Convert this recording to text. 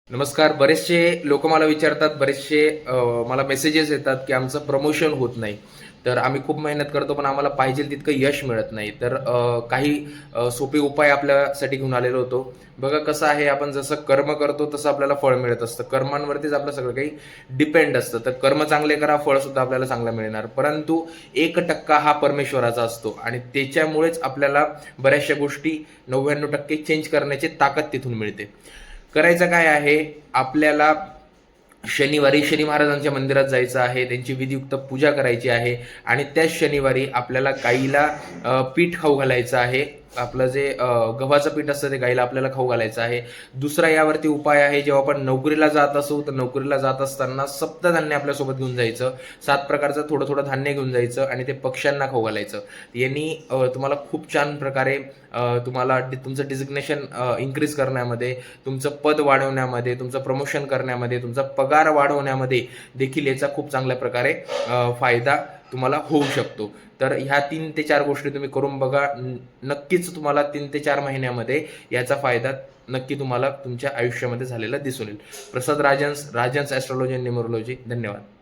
नमस्कार. बरेचसे लोक मला विचारतात, बरेचसे मला मेसेजेस येतात, की आमचं प्रमोशन होत नाही. तर आम्ही खूप मेहनत करतो, पण आम्हाला पाहिजे तितकं यश मिळत नाही. तर काही सोपे उपाय आपल्यासाठी घेऊन आलेलो होतो. बघा कसं आहे, आपण जसं कर्म करतो तसं आपल्याला फळ मिळत असतं. कर्मांवरतीच आपलं सगळं काही डिपेंड असतं. तर कर्म चांगले करा, फळसुद्धा आपल्याला चांगलं मिळणार. परंतु 1% हा परमेश्वराचा असतो आणि त्याच्यामुळेच आपल्याला बऱ्याचशा गोष्टी 99% चेंज करण्याची ताकद तिथून मिळते. करायचं काय आहे, आपल्याला शनिवारी शनी महाराजांच्या मंदिरात जायचं आहे, त्यांची विधियुक्त पूजा करायची आहे आणि त्याच शनिवारी आपल्याला गाईला पीठ खाऊ घालायचं आहे. आपलं जे गव्हाचं पीठ असतं ते गाईला आपल्याला खाऊ घालायचं आहे. दुसरा यावरती उपाय आहे, जेव्हा आपण नोकरीला जात असू, तर नोकरीला जात असताना सप्तधान्य आपल्यासोबत घेऊन जायचं. 7 प्रकारचं थोडं-थोडं धान्य घेऊन जायचं आणि ते पक्ष्यांना खाऊ घालायचं. यांनी तुम्हाला खूप छान प्रकारे तुम्हाला तुमचं डिझिग्नेशन इन्क्रीज करण्यामध्ये, तुमचं पद वाढवण्यामध्ये, तुमचं प्रमोशन करण्यामध्ये, तुमचा पगार वाढवण्यामध्ये देखील याचा खूप चांगल्या प्रकारे फायदा तुम्हाला होऊ शकतो. तर ह्या 3 ते 4 गोष्टी तुम्ही करून बघा. नक्कीच तुम्हाला 3 ते 4 महिन्यामध्ये याचा फायदा नक्की तुम्हाला तुमच्या आयुष्यामध्ये झालेला दिसून येईल. प्रसाद राजन्स, राजन्स ॲस्ट्रोलॉजी अँड न्यूमरोलॉजी. धन्यवाद.